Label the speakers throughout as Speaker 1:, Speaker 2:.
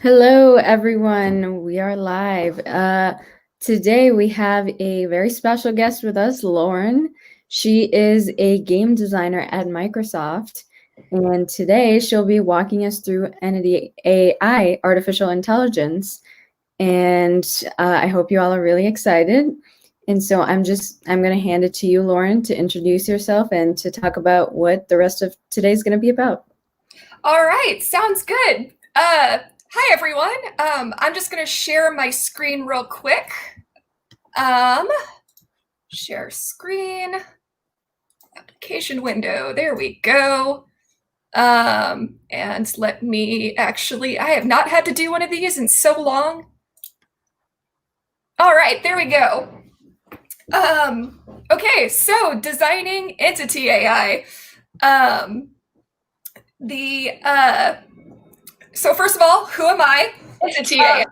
Speaker 1: Hello, everyone. We are live. Today we have a very special guest with us, Lauren. She is a game designer at Microsoft, and today she'll be walking us through Entity AI, artificial intelligence. And I hope you all are really excited. And so I'm going to hand it to you, Lauren, to introduce yourself and to talk about what the rest of today is going to be about.
Speaker 2: All right, sounds good. Hi everyone. I'm just gonna share my screen real quick. Share screen, application window. There we go. And let me I have not had to do one of these in so long. All right, there we go. Okay, so designing entity AI. So first of all, who am I? Entity AI.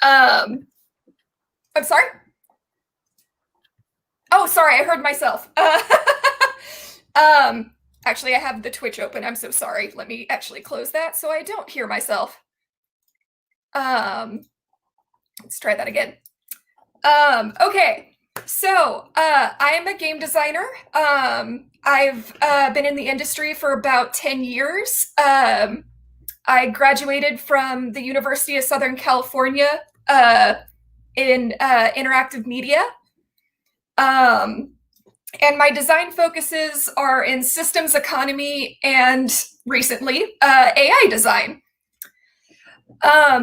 Speaker 2: I'm sorry. Oh, sorry, I heard myself. Actually, I have the Twitch open. I'm so sorry. Let me actually close that so I don't hear myself. Let's try that again. Okay, so I am a game designer. I've been in the industry for about 10 years. I graduated from the University of Southern California in interactive media. And my design focuses are in systems economy and recently AI design.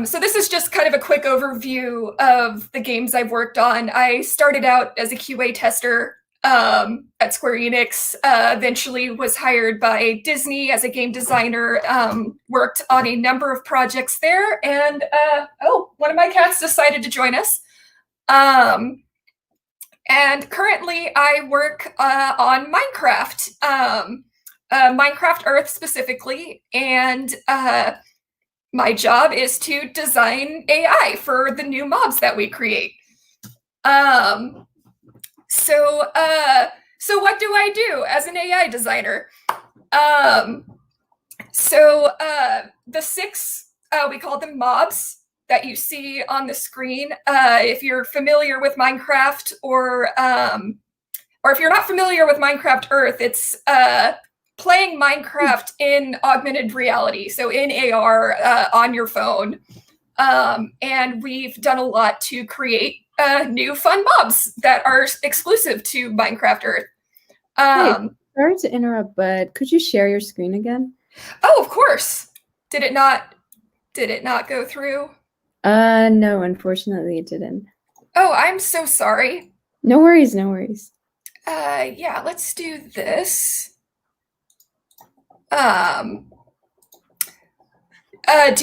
Speaker 2: So this is just kind of a quick overview of the games I've worked on. I started out as a QA tester at Square Enix, eventually was hired by Disney as a game designer, worked on a number of projects there, and one of my cats decided to join us. And currently I work on Minecraft, Minecraft Earth specifically, and my job is to design AI for the new mobs that we create. So what do I do as an AI designer? The six, we call them mobs, that you see on the screen. If you're familiar with Minecraft, or if you're not familiar with Minecraft Earth, it's playing Minecraft in augmented reality, so in AR on your phone. And we've done a lot to create new fun mobs that are exclusive to Minecraft Earth.
Speaker 1: Hey, sorry to interrupt, but could you share your screen again?
Speaker 2: Oh, of course. Did it not go through?
Speaker 1: No, unfortunately it didn't.
Speaker 2: Oh, I'm so sorry.
Speaker 1: No worries, no worries.
Speaker 2: Yeah, let's do this. Do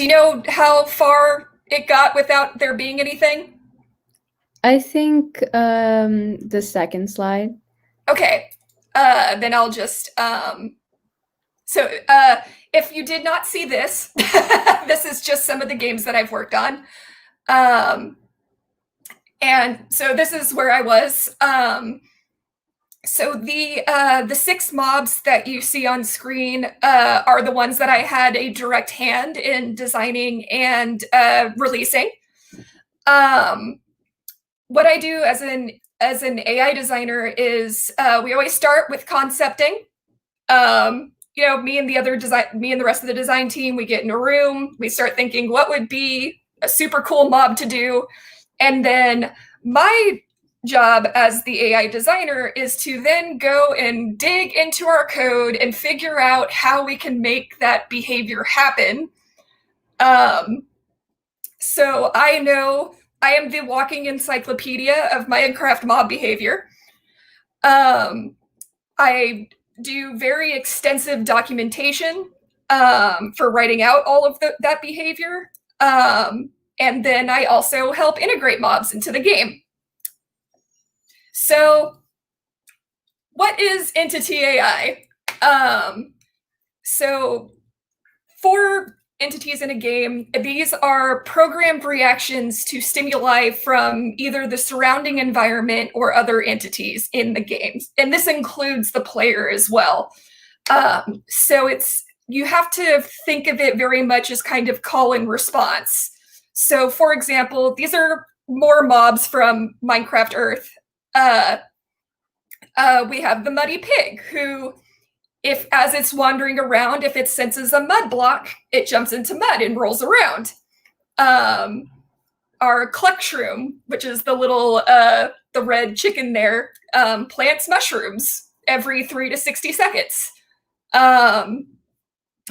Speaker 2: you know how far it got without there being anything?
Speaker 1: I think the second slide.
Speaker 2: Okay, then I'll just if you did not see this, this is just some of the games that I've worked on. And so this is where I was. So the six mobs that you see on screen are the ones that I had a direct hand in designing and releasing. What I do as an AI designer is we always start with concepting. Me and the rest of the design team, we get in a room, we start thinking what would be a super cool mob to do, and then my job as the AI designer is to then go and dig into our code and figure out how we can make that behavior happen. So I know I am the walking encyclopedia of Minecraft mob behavior. I do very extensive documentation for writing out all of that behavior. And then I also help integrate mobs into the game. So what is Entity AI? So for entities in a game, these are programmed reactions to stimuli from either the surrounding environment or other entities in the games. And this includes the player as well. So it's you have to think of it very much as kind of call and response. So, for example, these are more mobs from Minecraft Earth. We have the muddy pig, who, if as it's wandering around, if it senses a mud block, it jumps into mud and rolls around. Our cluck shroom, which is the little the red chicken there, plants mushrooms every 3 to 60 seconds.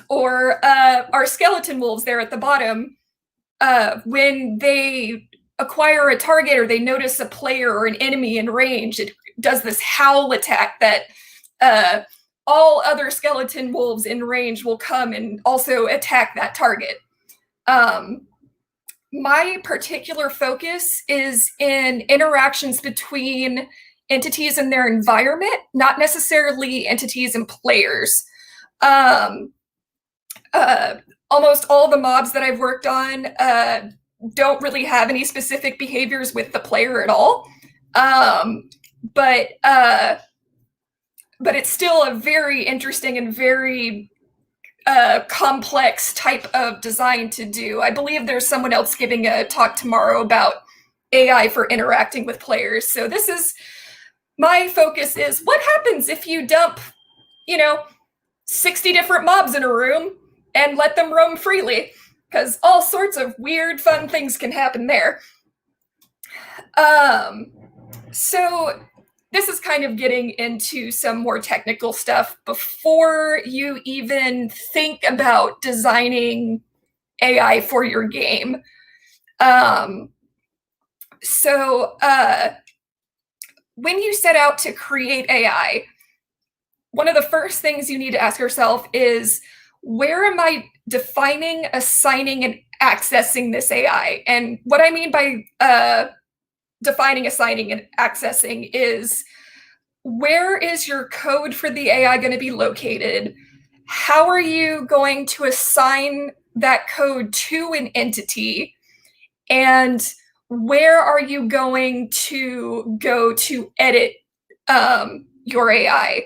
Speaker 2: Or our skeleton wolves there at the bottom, when they acquire a target or they notice a player or an enemy in range, it does this howl attack that all other skeleton wolves in range will come and also attack that target. My particular focus is in interactions between entities and their environment, not necessarily entities and players. Almost all the mobs that I've worked on don't really have any specific behaviors with the player at all. But it's still a very interesting and very complex type of design to do. I believe there's someone else giving a talk tomorrow about AI for interacting with players. So this is, my focus is what happens if you dump, 60 different mobs in a room and let them roam freely, because all sorts of weird, fun things can happen there. So this is kind of getting into some more technical stuff before you even think about designing AI for your game. So when you set out to create AI, one of the first things you need to ask yourself is, where am I defining, assigning, and accessing this AI? And what I mean by defining, assigning, and accessing is, where is your code for the AI going to be located? How are you going to assign that code to an entity? And where are you going to go to edit your AI?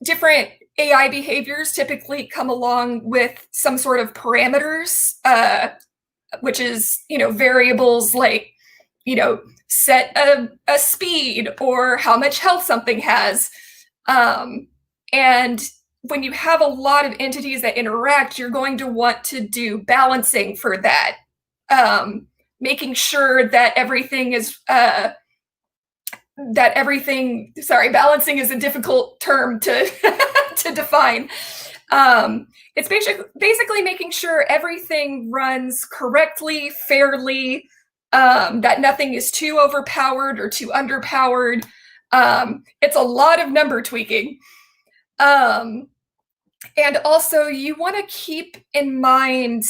Speaker 2: Different AI behaviors typically come along with some sort of parameters, which is, variables like, set a speed or how much health something has. And when you have a lot of entities that interact, you're going to want to do balancing for that, making sure that everything is balancing is a difficult term to to define. It's basically making sure everything runs correctly, fairly, that nothing is too overpowered or too underpowered. It's a lot of number tweaking. And also you want to keep in mind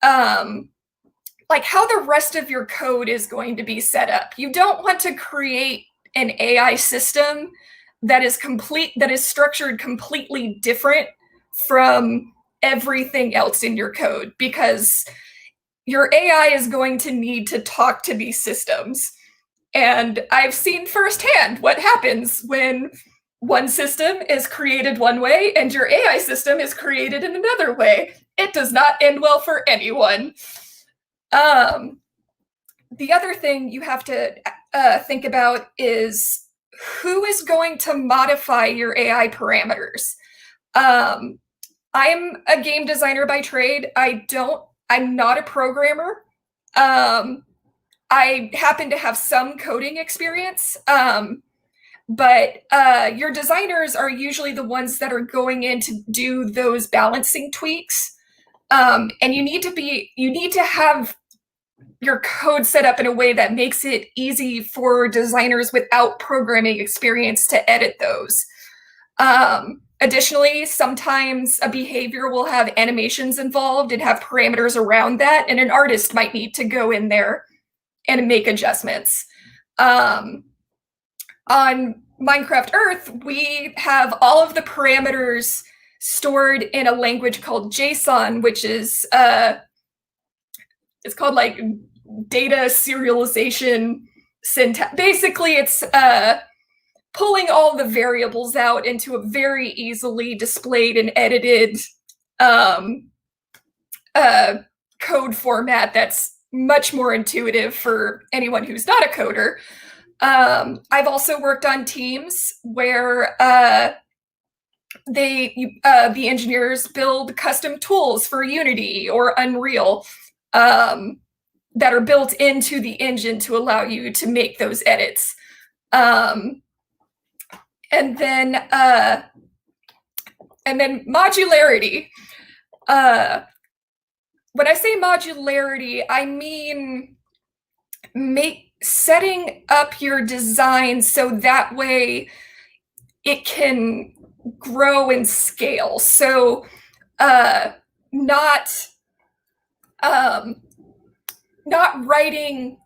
Speaker 2: like how the rest of your code is going to be set up. You don't want to create an AI system that is structured completely different from everything else in your code, because your AI is going to need to talk to these systems. And I've seen firsthand what happens when one system is created one way and your AI system is created in another way. It does not end well for anyone. The other thing you have to think about is, who is going to modify your AI parameters? I'm a game designer by trade. I'm not a programmer. I happen to have some coding experience, but your designers are usually the ones that are going in to do those balancing tweaks. And you need to have your code set up in a way that makes it easy for designers without programming experience to edit those. Additionally, sometimes a behavior will have animations involved and have parameters around that, and an artist might need to go in there and make adjustments. On Minecraft Earth, we have all of the parameters stored in a language called JSON, which is it's called like data serialization syntax. Basically, it's pulling all the variables out into a very easily displayed and edited code format that's much more intuitive for anyone who's not a coder. I've also worked on teams where the engineers build custom tools for Unity or Unreal that are built into the engine to allow you to make those edits. And then modularity. When I say modularity, I mean setting up your design so that way it can grow and scale. So not writing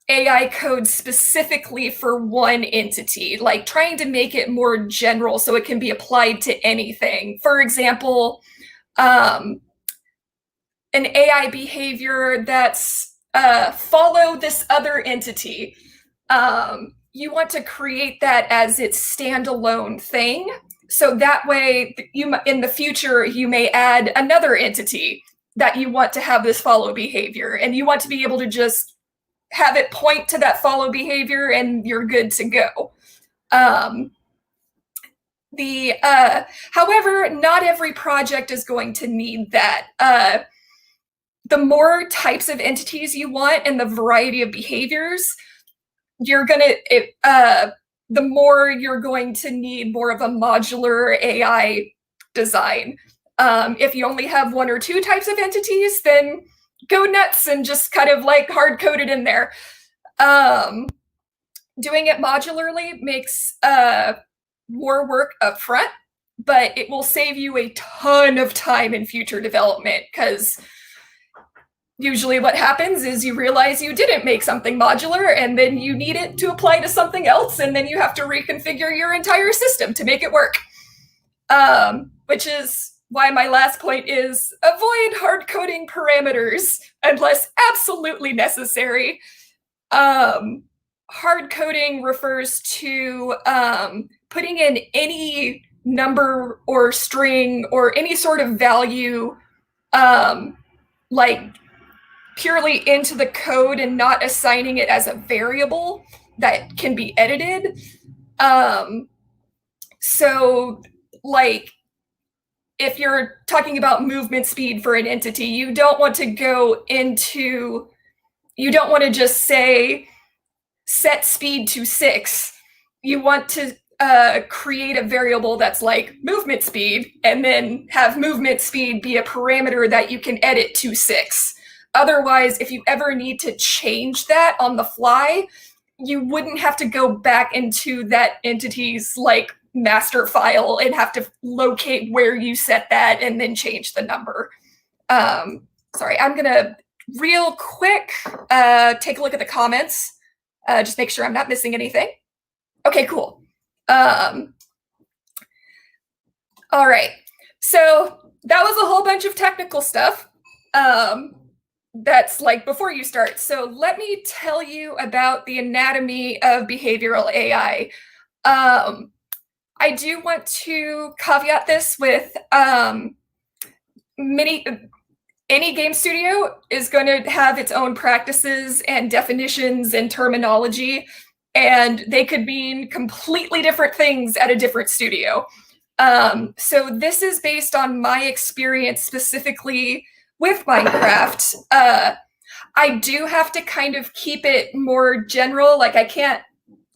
Speaker 2: AI code specifically for one entity, like trying to make it more general so it can be applied to anything. For example, an AI behavior that's follow this other entity. You want to create that as its standalone thing. So that way, in the future, you may add another entity that you want to have this follow behavior, and you want to be able to just have it point to that follow behavior and you're good to go. However, not every project is going to need that. The more types of entities you want and the variety of behaviors, the more you're going to need more of a modular AI design. If you only have one or two types of entities, then go nuts and just kind of like hard code it in there. Doing it modularly makes more work up front, but it will save you a ton of time in future development, because usually what happens is you realize you didn't make something modular and then you need it to apply to something else, and then you have to reconfigure your entire system to make it work. Which is why my last point is avoid hard coding parameters unless absolutely necessary. Hard coding refers to putting in any number or string or any sort of value like purely into the code and not assigning it as a variable that can be edited. So like if you're talking about movement speed for an entity, you don't want to just say set speed to 6. You want to create a variable that's like movement speed, and then have movement speed be a parameter that you can edit to 6. Otherwise, if you ever need to change that on the fly, you wouldn't have to go back into that entity's like master file and have to locate where you set that and then change the number. Sorry, I'm gonna real quick take a look at the comments, just make sure I'm not missing anything. Okay, cool. All right, so that was a whole bunch of technical stuff. That's like before you start. So let me tell you about the anatomy of behavioral AI. I do want to caveat this with any game studio is going to have its own practices and definitions and terminology, and they could mean completely different things at a different studio. So this is based on my experience specifically with Minecraft. I do have to kind of keep it more general. Like I can't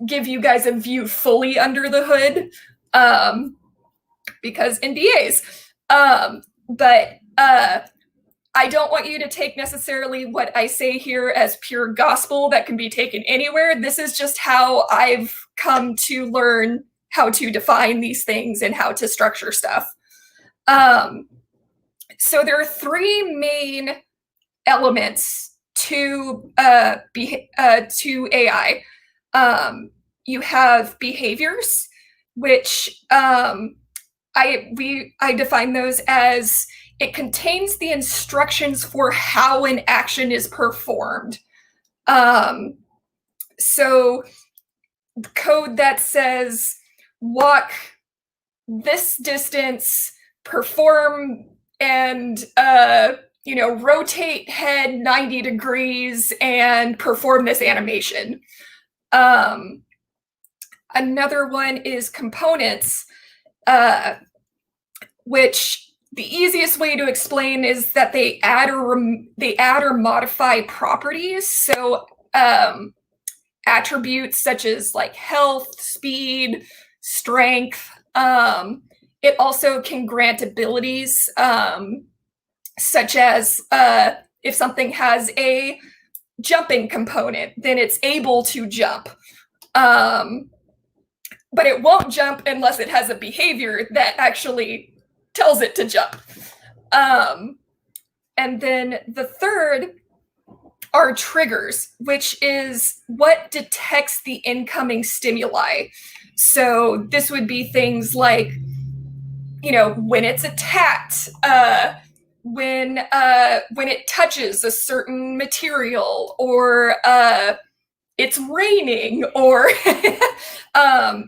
Speaker 2: give you guys a view fully under the hood because NDAs. But I don't want you to take necessarily what I say here as pure gospel that can be taken anywhere. This is just how I've come to learn how to define these things and how to structure stuff. So there are 3 main elements to AI. You have behaviors, which I define those as it contains the instructions for how an action is performed. So code that says walk this distance, perform and rotate head 90 degrees and perform this animation. Another one is components, which the easiest way to explain is that they add or modify properties. So attributes such as like health, speed, strength. It also can grant abilities, such as if something has a jumping component, then it's able to jump. But it won't jump unless it has a behavior that actually tells it to jump. And then the third are triggers, which is what detects the incoming stimuli. So this would be things like, when it's attacked, when it touches a certain material, or it's raining, or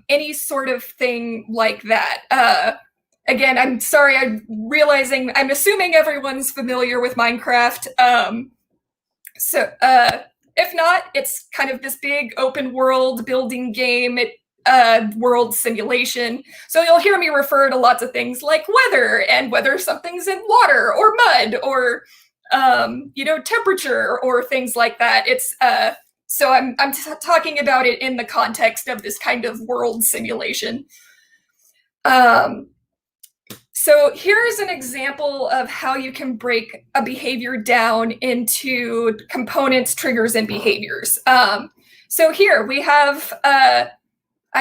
Speaker 2: any sort of thing like that. Again, I'm sorry, I'm assuming everyone's familiar with Minecraft. So if not, it's kind of this big open world building game, world simulation. So you'll hear me refer to lots of things like weather, and whether something's in water or mud, or temperature, or things like that. It's so I'm talking about it in the context of this kind of world simulation. So here's an example of how you can break a behavior down into components, triggers, and behaviors. So here we have, I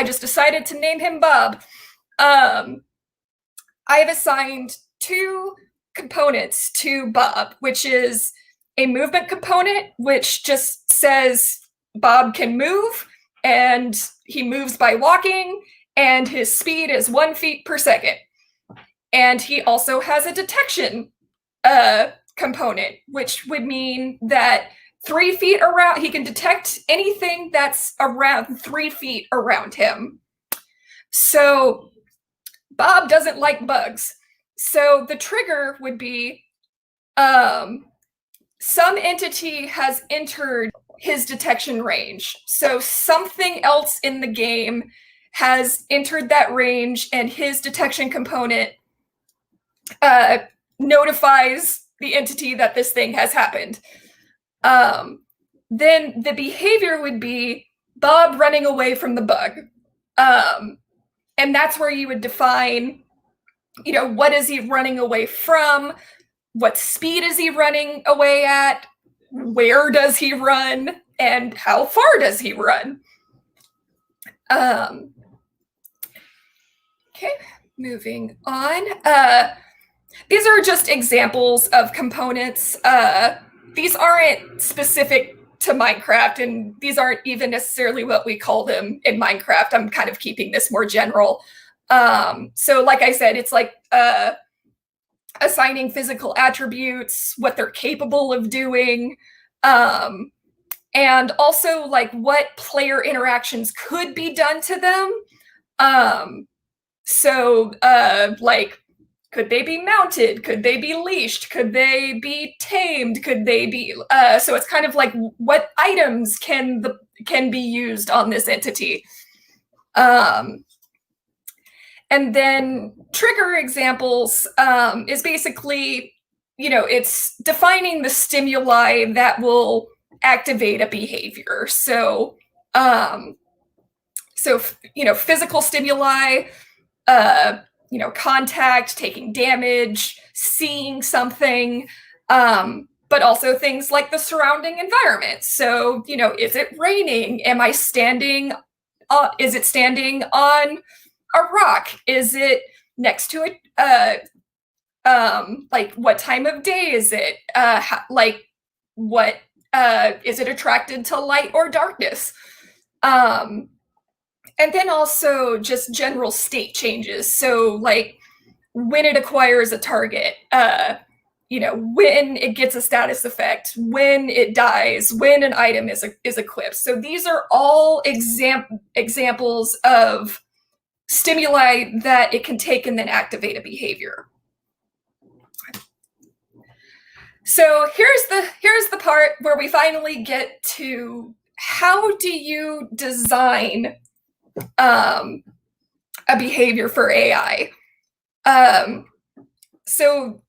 Speaker 2: just decided to name him Bob. I've assigned 2 components to Bob, which is a movement component, which just says Bob can move, and he moves by walking, and his speed is 1 feet per second. And he also has a detection component, which would mean that 3 feet around, he can detect anything that's around 3 feet around him. So Bob doesn't like bugs. So the trigger would be some entity has entered his detection range. So something else in the game has entered that range, and his detection component notifies the entity that this thing has happened. Then the behavior would be Bob running away from the bug. And that's where you would define, what is he running away from? What speed is he running away at? Where does he run? And how far does he run? Okay, moving on. These are just examples of components. These aren't specific to Minecraft, and these aren't even necessarily what we call them in Minecraft. I'm kind of keeping this more general. So like I said, it's like assigning physical attributes, what they're capable of doing, and also like what player interactions could be done to them. So like, could they be mounted? Could they be leashed? Could they be tamed? Could they be so it's kind of like what items can be used on this entity. And then trigger examples is basically, it's defining the stimuli that will activate a behavior. So physical stimuli, contact, taking damage, seeing something, but also things like the surrounding environment. So, is it raining? Am I standing? Is it standing on a rock? Is it next to it? Like, what time of day is it? What is it attracted to light or darkness? And then also just general state changes. So like when it acquires a target, when it gets a status effect, when it dies, when an item is equipped. So these are all examples of stimuli that it can take and then activate a behavior. So here's the part where we finally get to how do you design a behavior for AI. So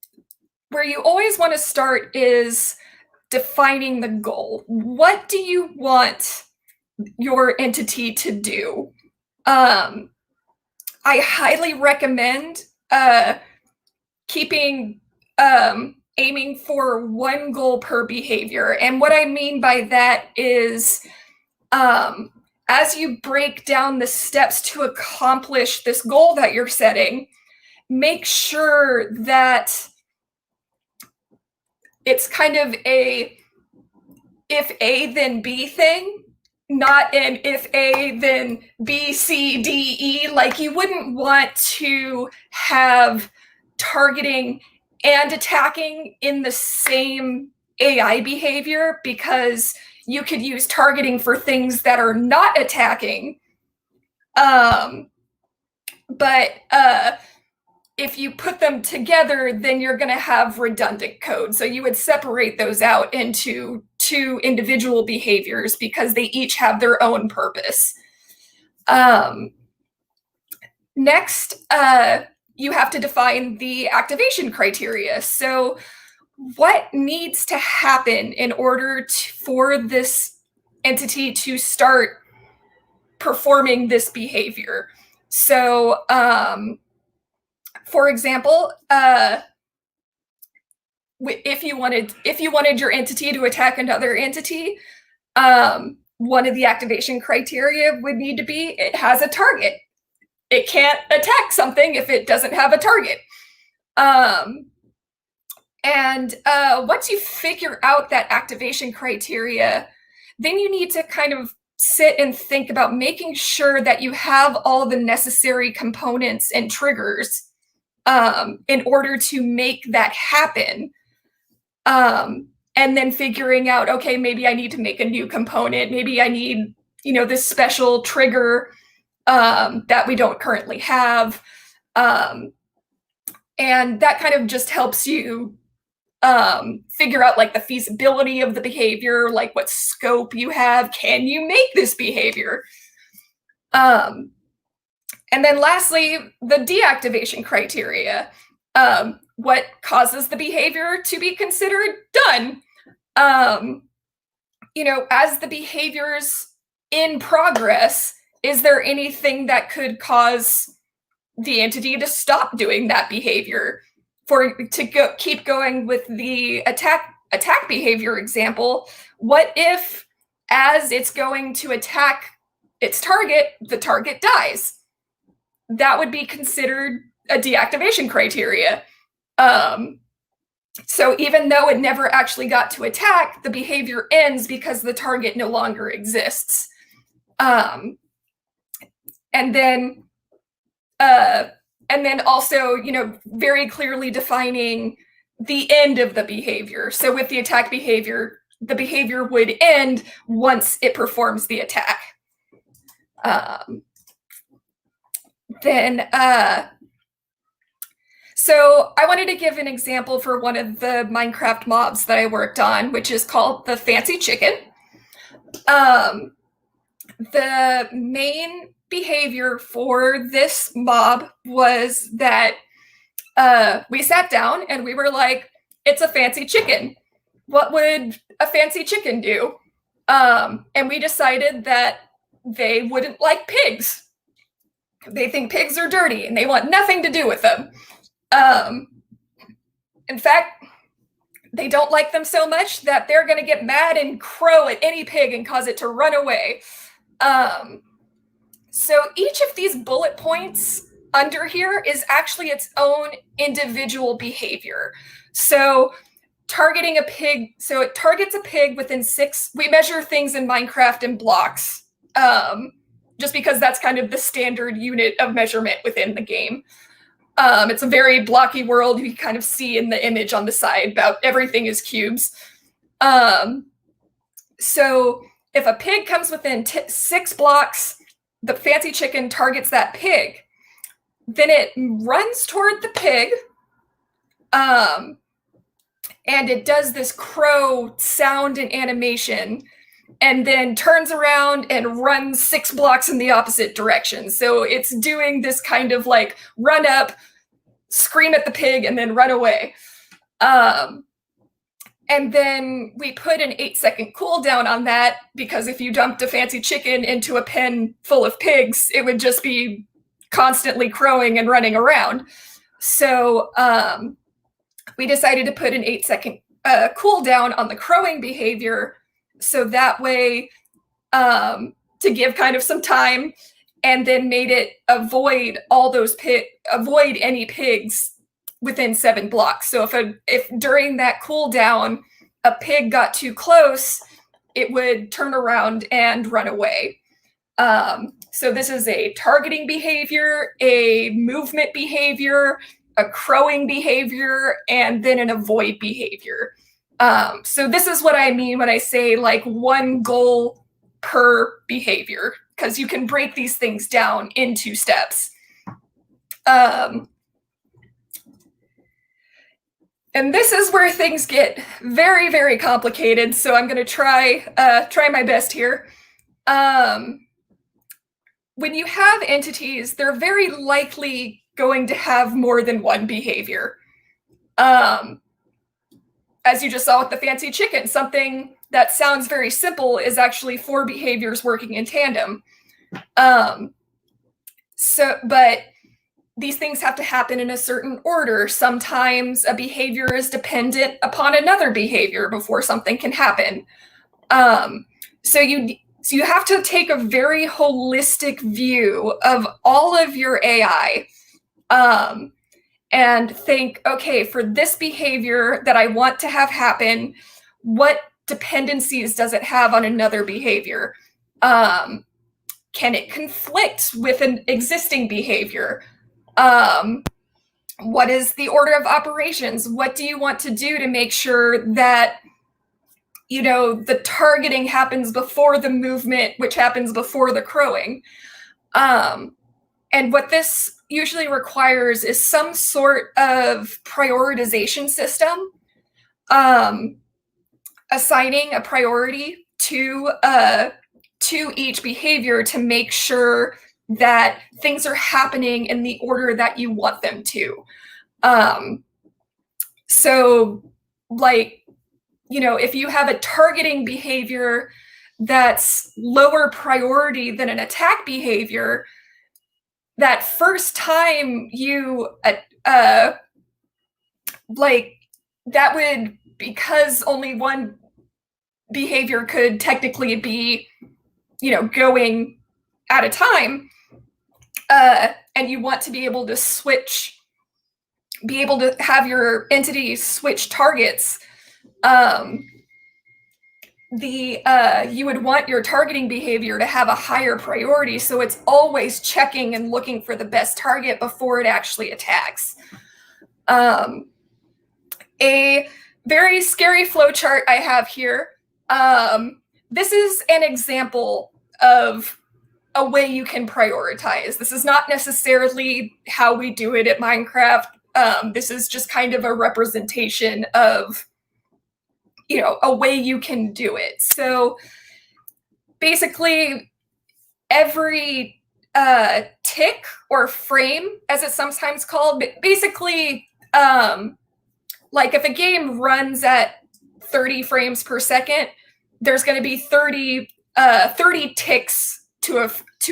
Speaker 2: where you always want to start is defining the goal. What do you want your entity to do? I highly recommend aiming for one goal per behavior. And what I mean by that is as you break down the steps to accomplish this goal that you're setting, make sure that it's kind of a if A then B thing, not an if A then B, C, D, E. Like you wouldn't want to have targeting and attacking in the same AI behavior, because you could use targeting for things that are not attacking. But if you put them together, then you're going to have redundant code. So you would separate those out into two individual behaviors because they each have their own purpose. Next, you have to define the activation criteria. So what needs to happen in order for this entity to start performing this behavior? So, for example, if you wanted your entity to attack another entity, one of the activation criteria would need to be it has a target. It can't attack something if it doesn't have a target. And once you figure out that activation criteria, then you need to kind of sit and think about making sure that you have all the necessary components and triggers in order to make that happen. And then figuring out, okay, maybe I need to make a new component. Maybe I need, this special trigger that we don't currently have. And that kind of just helps you figure out like the feasibility of the behavior, like what scope you have. Can you make this behavior? And then lastly, the deactivation criteria. What causes the behavior to be considered done? As the behavior's in progress, is there anything that could cause the entity to stop doing that behavior? Keep going with the attack behavior example, what if as it's going to attack its target, the target dies? That would be considered a deactivation criteria. So even though it never actually got to attack, the behavior ends because the target no longer exists. And then also, very clearly defining the end of the behavior. So with the attack behavior, the behavior would end once it performs the attack. So I wanted to give an example for one of the Minecraft mobs that I worked on, which is called the Fancy Chicken. The main behavior for this mob was that we sat down and we were like, it's a fancy chicken. What would a fancy chicken do? And we decided that they wouldn't like pigs. They think pigs are dirty and they want nothing to do with them. In fact, they don't like them so much that they're going to get mad and crow at any pig and cause it to run away. So each of these bullet points under here is actually its own individual behavior. So targeting a pig, so it targets a pig within 6, we measure things in Minecraft in blocks, just because that's kind of the standard unit of measurement within the game. It's a very blocky world. You can kind of see in the image on the side about everything is cubes. So if a pig comes within 6 blocks, the fancy chicken targets that pig. Then it runs toward the pig, and it does this crow sound and animation, and then turns around and runs 6 blocks in the opposite direction. So it's doing this kind of like run up, scream at the pig, and then run away. And then we put an 8-second cooldown on that, because if you dumped a fancy chicken into a pen full of pigs, it would just be constantly crowing and running around. So we decided to put an 8-second cooldown on the crowing behavior, so that way to give kind of some time, and then made it avoid avoid any pigs within 7 blocks. So if during that cooldown a pig got too close, it would turn around and run away. So this is a targeting behavior, a movement behavior, a crowing behavior, and then an avoid behavior. So this is what I mean when I say like one goal per behavior, because you can break these things down into steps. And this is where things get very, very complicated. So I'm going to try my best here. When you have entities, they're very likely going to have more than one behavior. As you just saw with the fancy chicken, something that sounds very simple is actually 4 behaviors working in tandem. But these things have to happen in a certain order. Sometimes a behavior is dependent upon another behavior before something can happen. So you have to take a very holistic view of all of your AI, and think, okay, for this behavior that I want to have happen, what dependencies does it have on another behavior? Can it conflict with an existing behavior? What is the order of operations? What do you want to do to make sure that, you know, the targeting happens before the movement, which happens before the crowing? And what this usually requires is some sort of prioritization system, assigning a priority to each behavior to make sure that things are happening in the order that you want them to. So, like, you know, if you have a targeting behavior that's lower priority than an attack behavior, that first time you like, that would, because only one behavior could technically be, you know, going at a time, and you want to be able to have your entity switch targets, you would want your targeting behavior to have a higher priority, so it's always checking and looking for the best target before it actually attacks. A very scary flowchart I have here. This is an example of a way you can prioritize. This is not necessarily how we do it at Minecraft. This is just kind of a representation of, you know, a way you can do it. So basically, every tick or frame, as it's sometimes called, basically, like if a game runs at 30 frames per second, there's going to be 30 ticks to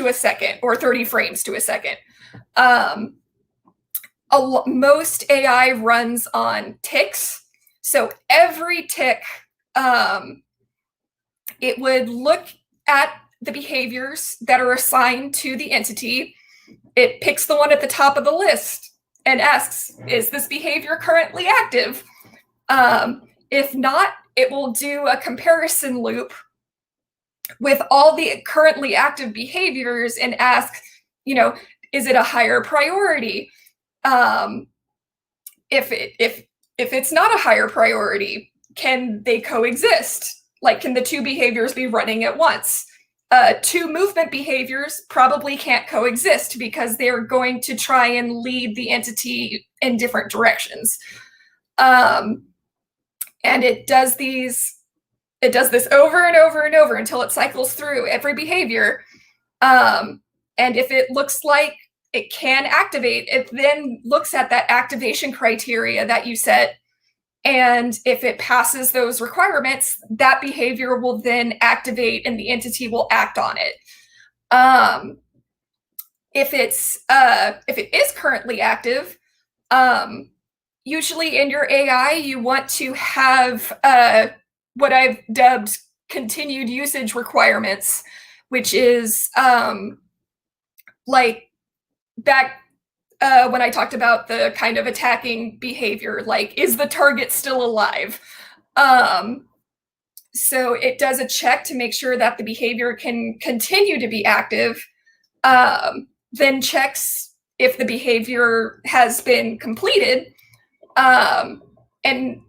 Speaker 2: a second, or 30 frames to a second. Most AI runs on ticks. So every tick, it would look at the behaviors that are assigned to the entity. It picks the one at the top of the list and asks, is this behavior currently active? If not, it will do a comparison loop with all the currently active behaviors and ask, you know, is it a higher priority? If it's not a higher priority, can they coexist? Like, can the two behaviors be running at once? Two movement behaviors probably can't coexist because they're going to try and lead the entity in different directions. And it does this over and over and over until it cycles through every behavior. And if it looks like it can activate, it then looks at that activation criteria that you set. And if it passes those requirements, that behavior will then activate and the entity will act on it. If it is currently active, usually in your AI, you want to have what I've dubbed continued usage requirements, which is like back when I talked about the kind of attacking behavior, like, is the target still alive? So it does a check to make sure that the behavior can continue to be active, then checks if the behavior has been completed, and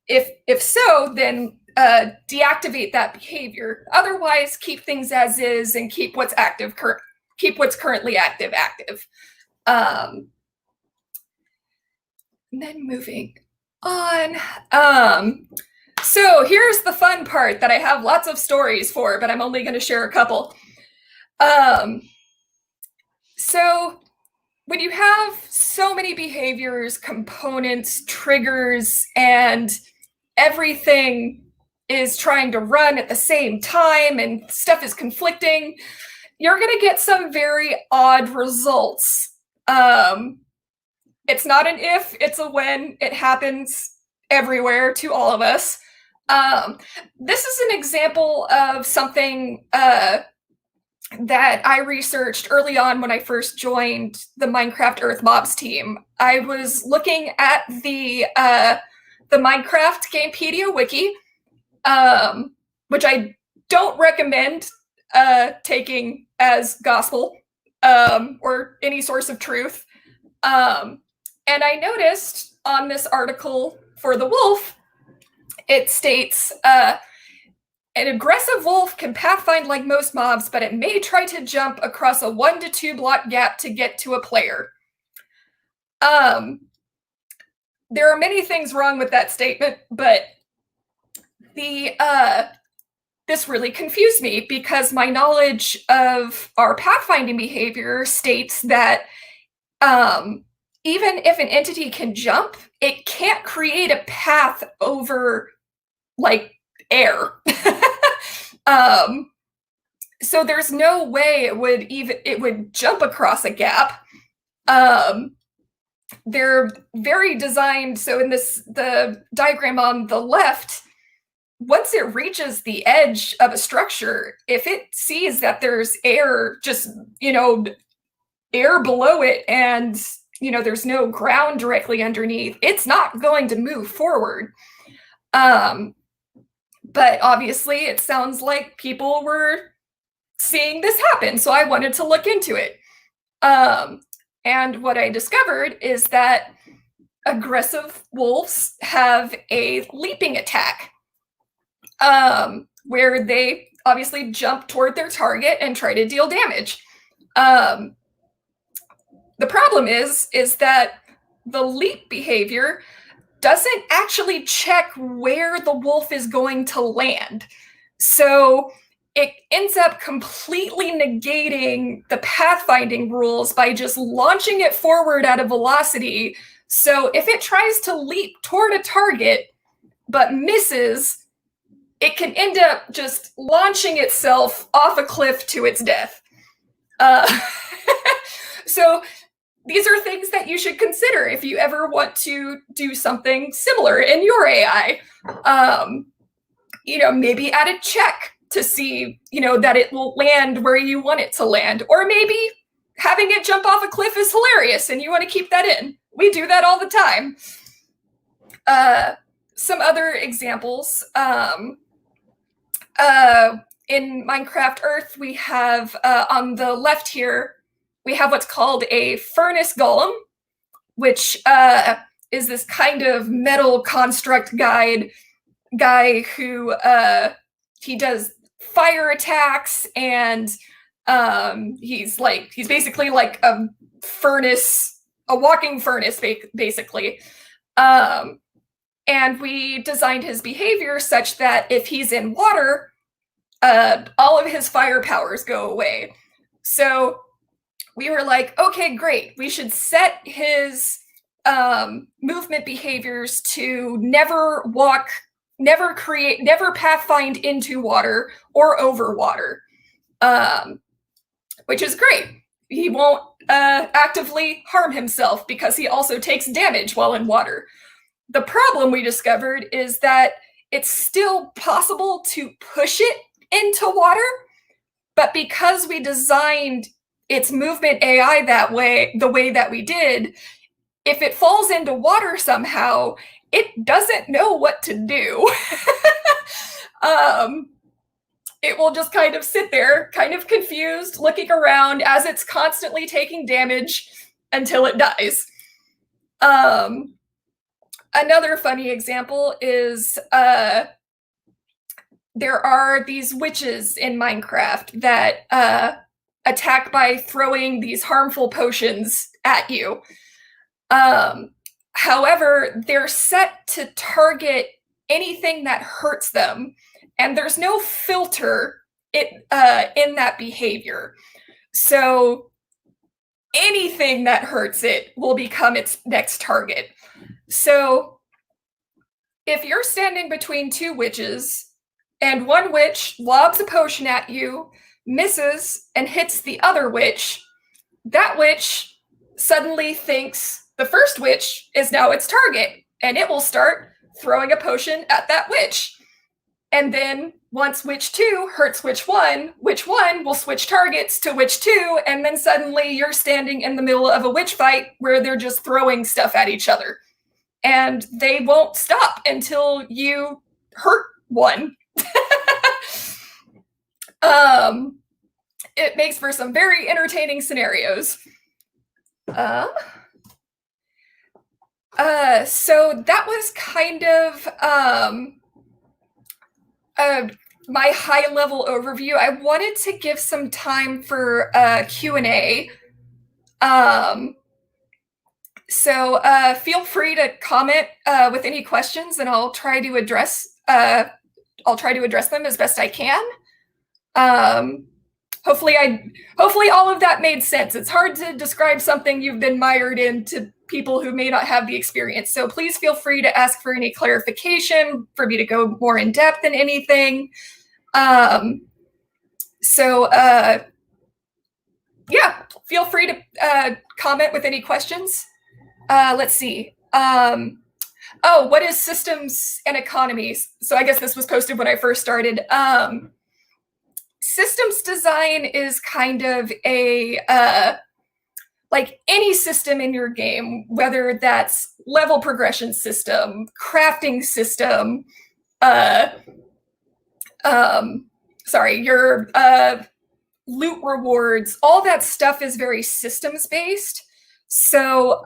Speaker 2: if so, then deactivate that behavior. Otherwise, keep things as is and keep what's currently active. And then moving on. So here's the fun part that I have lots of stories for, but I'm only going to share a couple. So when you have so many behaviors, components, triggers, and everything is trying to run at the same time and stuff is conflicting, you're going to get some very odd results. It's not an if, it's a when. It happens everywhere to all of us. This is an example of something that I researched early on when I first joined the Minecraft Earth Mobs team. I was looking at the Minecraft Gamepedia wiki, which I don't recommend taking as gospel or any source of truth. And I noticed on this article for the wolf, it states, an aggressive wolf can pathfind like most mobs, but it may try to jump across a 1 to 2 block gap to get to a player. There are many things wrong with that statement, but this really confused me because my knowledge of our pathfinding behavior states that even if an entity can jump, it can't create a path over, like, air. So there's no way it would jump across a gap. They're very designed, so in the diagram on the left, once it reaches the edge of a structure, if it sees that there's air, just, air below it, and there's no ground directly underneath, it's not going to move forward. But obviously it sounds like people were seeing this happen, so I wanted to look into it. And what I discovered is that aggressive wolves have a leaping attack, where they obviously jump toward their target and try to deal damage. The problem is that the leap behavior doesn't actually check where the wolf is going to land. So it ends up completely negating the pathfinding rules by just launching it forward at a velocity. So if it tries to leap toward a target but misses, it can end up just launching itself off a cliff to its death. So these are things that you should consider if you ever want to do something similar in your AI. Maybe add a check to see, that it will land where you want it to land. Or maybe having it jump off a cliff is hilarious and you want to keep that in. We do that all the time. Some other examples. In Minecraft Earth, we have, on the left here, we have what's called a furnace golem. which is this kind of metal construct guy who he does fire attacks, and he's basically like a furnace, a walking furnace, basically. And we designed his behavior such that if he's in water, all of his fire powers go away. So we were like, okay, great. We should set his movement behaviors to never walk, never pathfind into water or over water, which is great. He won't actively harm himself because he also takes damage while in water. The problem we discovered is that it's still possible to push it into water, but because we designed its movement AI that way, the way that we did, if it falls into water somehow, it doesn't know what to do. It will just kind of sit there, kind of confused, looking around as it's constantly taking damage until it dies. Another funny example is there are these witches in Minecraft that attack by throwing these harmful potions at you. However, they're set to target anything that hurts them, and there's no filter in that behavior. So anything that hurts it will become its next target. So if you're standing between two witches and one witch lobs a potion at you, misses, and hits the other witch, that witch suddenly thinks the first witch is now its target, and it will start throwing a potion at that witch. And then once witch 2 hurts witch 1 will switch targets to witch 2, and then suddenly you're standing in the middle of a witch fight where they're just throwing stuff at each other. And they won't stop until you hurt one. It makes for some very entertaining scenarios. So that was kind of my high-level overview. I wanted to give some time for Q&A. So feel free to comment with any questions, and I'll try to address them as best I can. Hopefully all of that made sense. It's hard to describe something you've been mired in to people who may not have the experience. So please feel free to ask for any clarification, for me to go more in depth in anything. Yeah, feel free to comment with any questions. Let's see. Oh, what is systems and economies? So I guess this was posted when I first started. Systems design is kind of a, like any system in your game, whether that's level progression system, crafting system, your loot rewards, all that stuff is very systems based. So,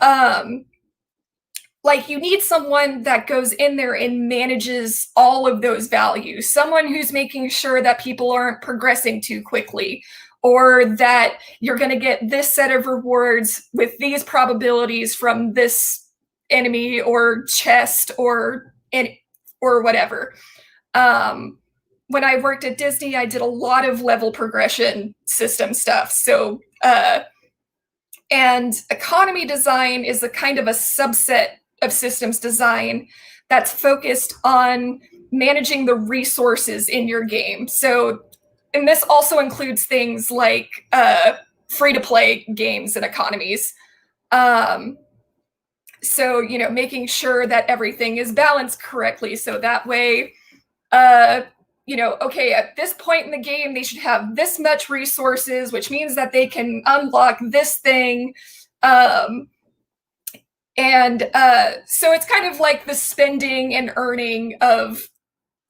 Speaker 2: like you need someone that goes in there and manages all of those values, someone who's making sure that people aren't progressing too quickly, or that you're going to get this set of rewards with these probabilities from this enemy or chest or whatever. When I worked at Disney, I did a lot of level progression system stuff. So, and economy design is a kind of a subset of systems design that's focused on managing the resources in your game. So, and this also includes things like free-to-play games and economies. So, you know, making sure that everything is balanced correctly, so that way, you know, okay, at this point in the game, they should have this much resources, which means that they can unlock this thing. So it's kind of like the spending and earning of,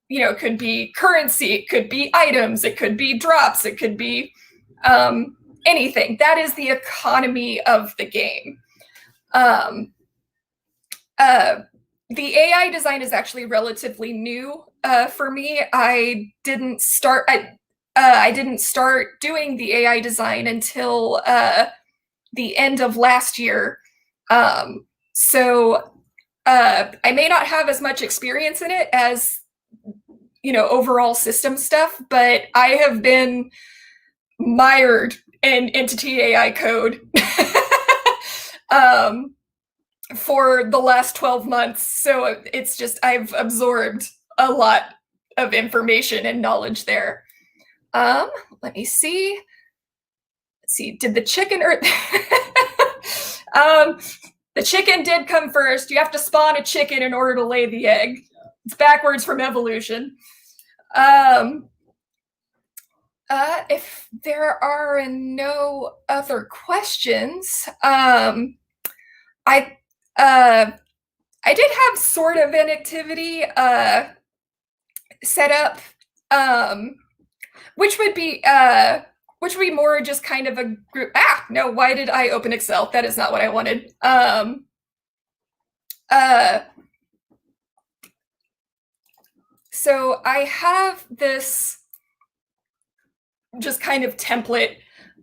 Speaker 2: you know, it could be currency, it could be items, it could be drops, it could be anything. That is the economy of the game. Um, the AI design is actually relatively new for me. I didn't start doing the AI design until the end of last year. So I may not have as much experience in it as overall system stuff, but I have been mired in entity AI code for the last 12 months. So it's just, I've absorbed a lot of information and knowledge there. Let me see. Let's see, did the chicken or the chicken did come first. You have to spawn a chicken in order to lay the egg. It's backwards from evolution. If there are no other questions, I did have sort of an activity set up, which would be more just kind of a group. No, why did I open Excel? That is not what I wanted. So I have this just kind of template.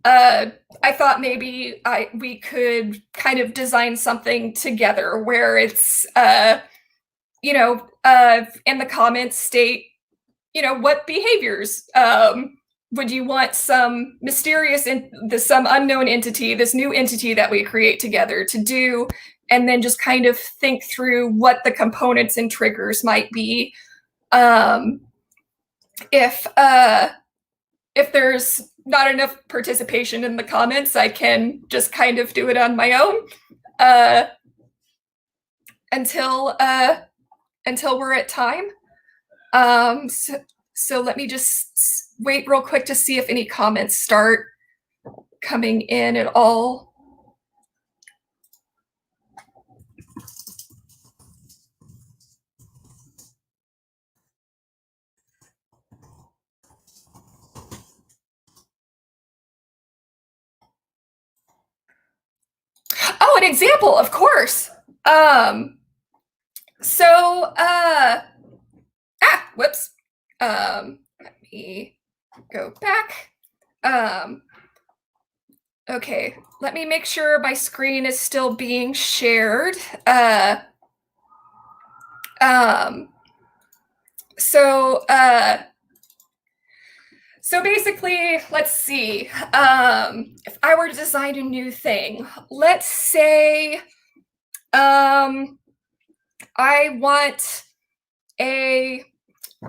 Speaker 2: I thought maybe we could kind of design something together where it's, in the comments state, what behaviors would you want some mysterious, some unknown entity, this new entity that we create together to do, and then just kind of think through what the components and triggers might be. If there's not enough participation in the comments, I can just kind of do it on my own until we're at time. So let me just wait real quick to see if any comments start coming in at all. Oh, an example, of course. Whoops. Let me go back. Okay, let me make sure my screen is still being shared. So basically, let's see. If I were to design a new thing, let's say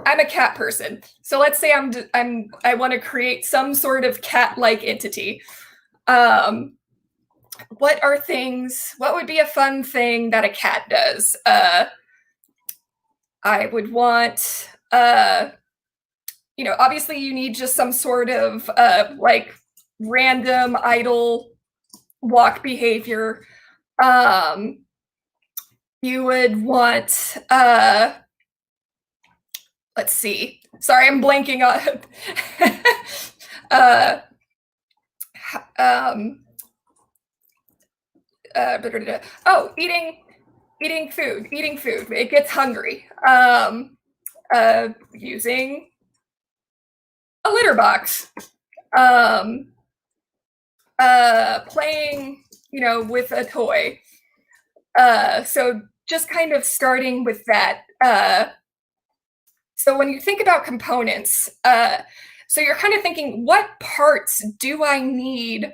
Speaker 2: I'm a cat person. So let's say I want to create some sort of cat-like entity. What would be a fun thing that a cat does? I would want, obviously you need just some sort of like random idle walk behavior. You would want, let's see. Sorry, I'm blanking on. Eating food. It gets hungry. Using a litter box. Playing, with a toy. So just kind of starting with that. So when you think about components, so you're kind of thinking, what parts do I need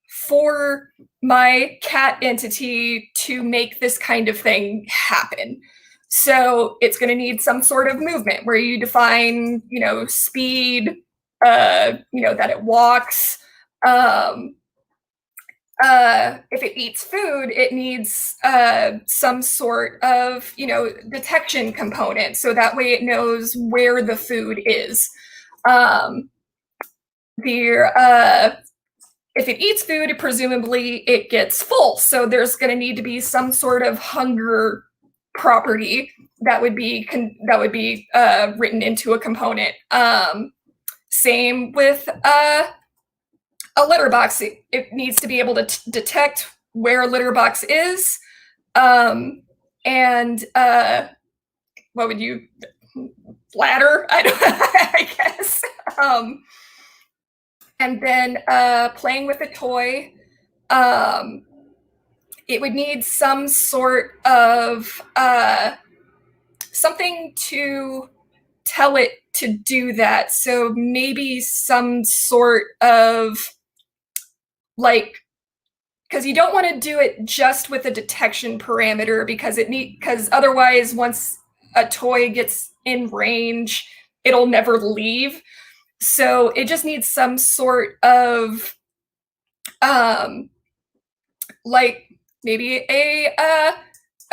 Speaker 2: for my cat entity to make this kind of thing happen? So it's going to need some sort of movement where you define, speed, that it walks. If it eats food, it needs some sort of, detection component, so that way it knows where the food is. If it eats food, presumably it gets full, so there's going to need to be some sort of hunger property that would be written into a component. Same with a litter box. It needs to be able to detect where a litter box is, and what would you ladder? I guess. And then playing with a toy. It would need some sort of something to tell it to do that. So maybe some sort of like, because you don't want to do it just with a detection parameter, because otherwise once a toy gets in range, it'll never leave. So it just needs some sort of like maybe a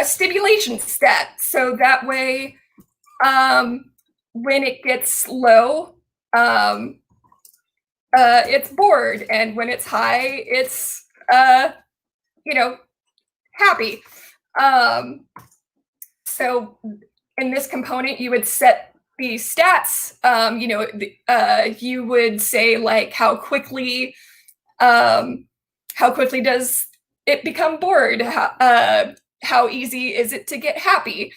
Speaker 2: stimulation stat. So that way when it gets low, it's bored, and when it's high, it's happy. So in this component, you would set the stats. You would say like how quickly does it become bored? How easy is it to get happy?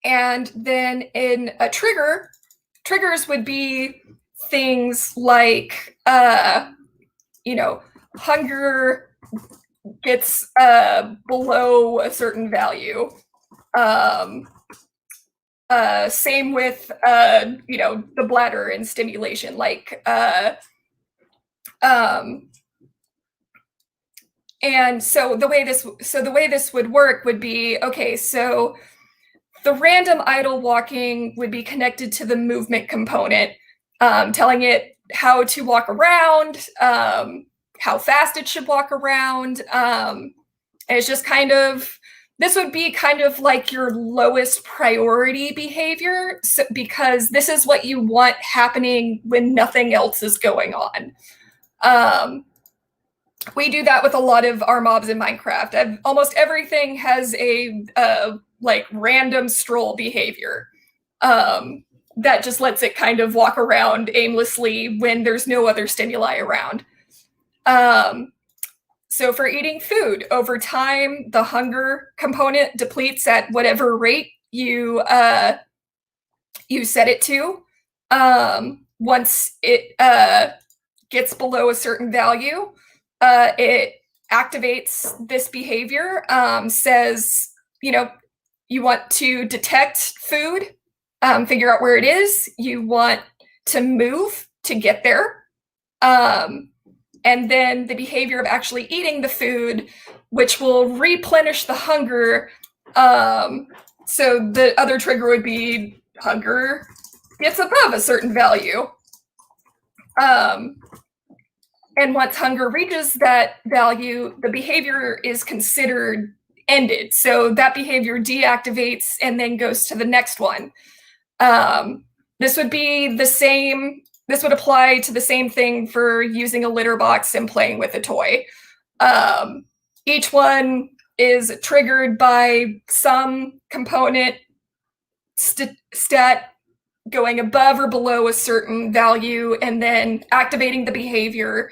Speaker 2: And then in a triggers would be things like, hunger gets below a certain value. Same with, the bladder and stimulation, like, and so the way this would work would be, okay, so the random idle walking would be connected to the movement component, telling it how to walk around, how fast it should walk around. And it's just this would be kind of like your lowest priority behavior, because this is what you want happening when nothing else is going on. We do that with a lot of our mobs in Minecraft. Almost everything has a like random stroll behavior that just lets it kind of walk around aimlessly when there's no other stimuli around. So for eating food, over time, the hunger component depletes at whatever rate you set it to. Once it gets below a certain value, it activates this behavior, says, you want to detect food, figure out where it is. You want to move to get there. And then the behavior of actually eating the food, which will replenish the hunger. So the other trigger would be hunger gets above a certain value. And once hunger reaches that value, the behavior is considered ended. So that behavior deactivates and then goes to the next one. This would be the same. This would apply to the same thing for using a litter box and playing with a toy. Each one is triggered by some component stat going above or below a certain value, and then activating the behavior,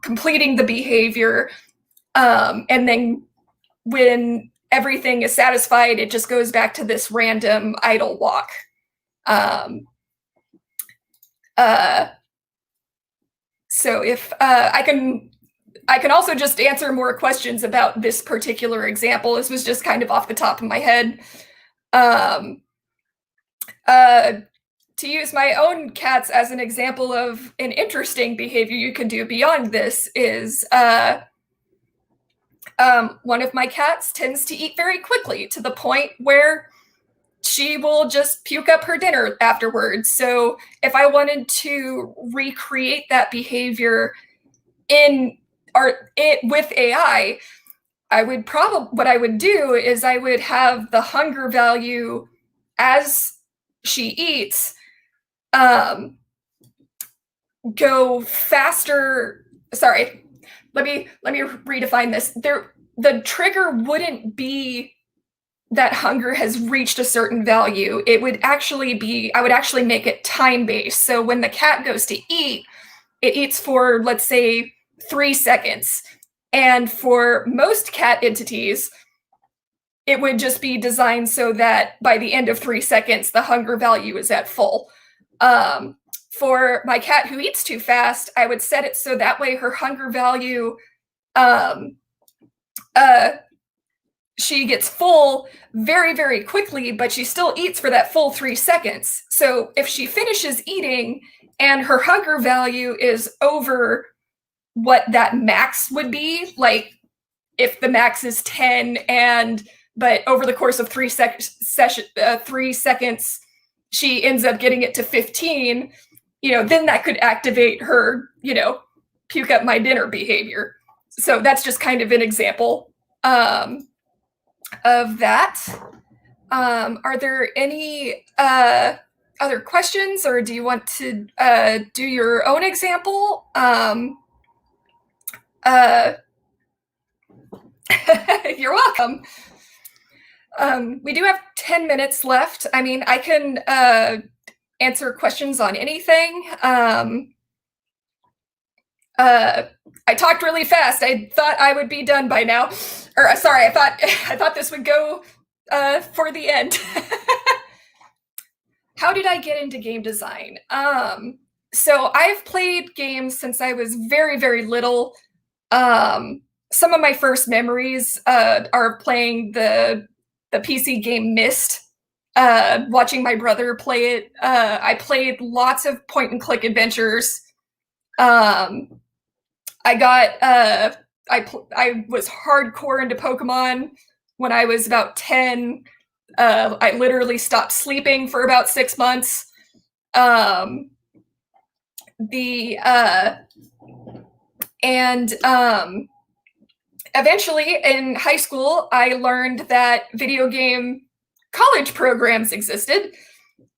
Speaker 2: completing the behavior, and then when everything is satisfied, it just goes back to this random idle walk. So if I can also just answer more questions about this particular example. This was just kind of off the top of my head. To use my own cats as an example of an interesting behavior you can do beyond this is one of my cats tends to eat very quickly, to the point where she will just puke up her dinner afterwards. So if I wanted to recreate that behavior with AI, what I would do is I would have the hunger value as she eats go faster. Sorry, let me redefine this. The trigger wouldn't be that hunger has reached a certain value. It would actually be, I would actually make it time-based. So when the cat goes to eat, it eats for, let's say, 3 seconds. And for most cat entities, it would just be designed so that by the end of 3 seconds, the hunger value is at full. For my cat who eats too fast, I would set it so that way her hunger value, she gets full very, very quickly, but she still eats for that full 3 seconds. So if she finishes eating and her hunger value is over what that max would be, like if the max is 10 but over the course of 3 seconds, she ends up getting it to 15, then that could activate her, puke up my dinner behavior. So that's just kind of an example of that. Are there any other questions, or do you want to do your own example? You're welcome. We do have 10 minutes left. I mean, I can answer questions on anything. I talked really fast. I thought I would be done by now. Or sorry, I thought this would go for the end. How did I get into game design? So I've played games since I was very, very little. Some of my first memories are playing the PC game Myst, watching my brother play it. I played lots of point-and-click adventures. I was hardcore into Pokemon when I was about 10. I literally stopped sleeping for about 6 months. Eventually in high school, I learned that video game college programs existed,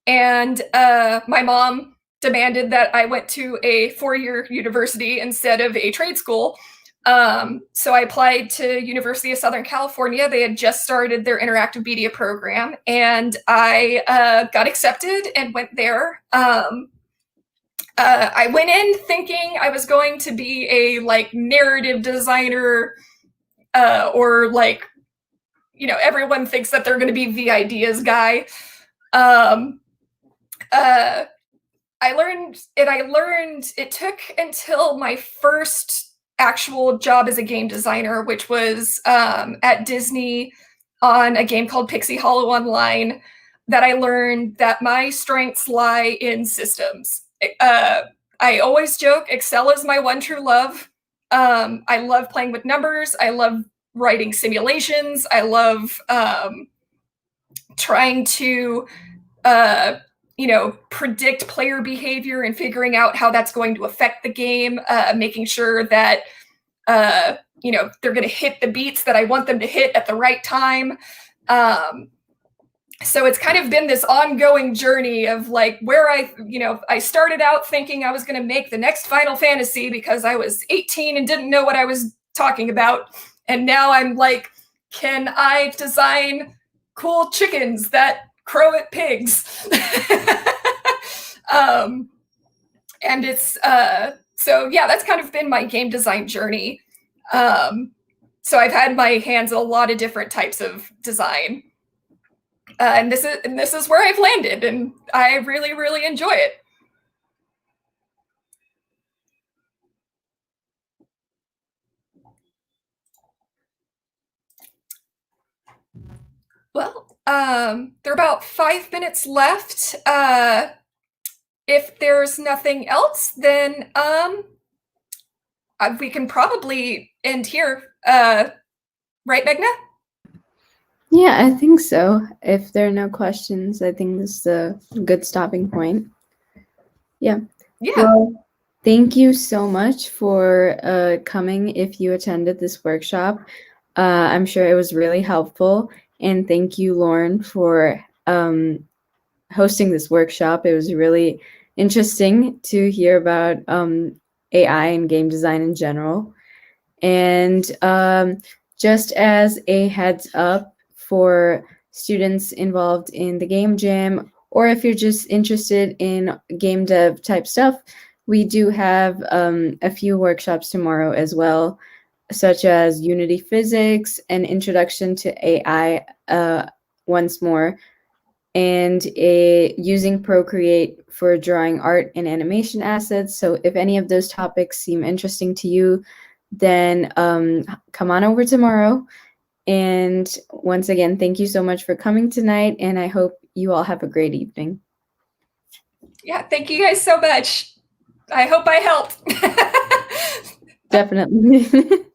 Speaker 2: and my mom demanded that I went to a 4-year university instead of a trade school. So I applied to University of Southern California. They had just started their interactive media program, and I got accepted and went there. I went in thinking I was going to be a narrative designer, or everyone thinks that they're going to be the ideas guy. I learned it took until my first actual job as a game designer, which was at Disney on a game called Pixie Hollow Online, that I learned that my strengths lie in systems. I always joke, Excel is my one true love. I love playing with numbers. I love writing simulations. I love trying to predict player behavior and figuring out how that's going to affect the game, making sure that they're going to hit the beats that I want them to hit at the right time. So it's kind of been this ongoing journey of where I started out thinking I was going to make the next Final Fantasy because I was 18 and didn't know what I was talking about. And now I'm like, can I design cool chickens that crow at pigs? And it's, so yeah, that's kind of been my game design journey. So I've had my hands on a lot of different types of design. And this is where I've landed, and I really, really enjoy it. Well, there are about 5 minutes left. If there's nothing else, then we can probably end here. Right, Meghna?
Speaker 1: Yeah, I think so. If there are no questions, I think this is a good stopping point. Yeah.
Speaker 2: Yeah.
Speaker 1: Well, thank you so much for coming if you attended this workshop. I'm sure it was really helpful. And thank you, Lauren, for hosting this workshop. It was really interesting to hear about AI and game design in general. And just as a heads up for students involved in the game jam, or if you're just interested in game dev type stuff, We do have a few workshops tomorrow as well, such as Unity Physics and Introduction to AI once more, and using Procreate for drawing art and animation assets. So if any of those topics seem interesting to you, then come on over tomorrow. And once again, thank you so much for coming tonight, and I hope you all have a great evening.
Speaker 2: Yeah, thank you guys so much. I hope I helped.
Speaker 1: Definitely.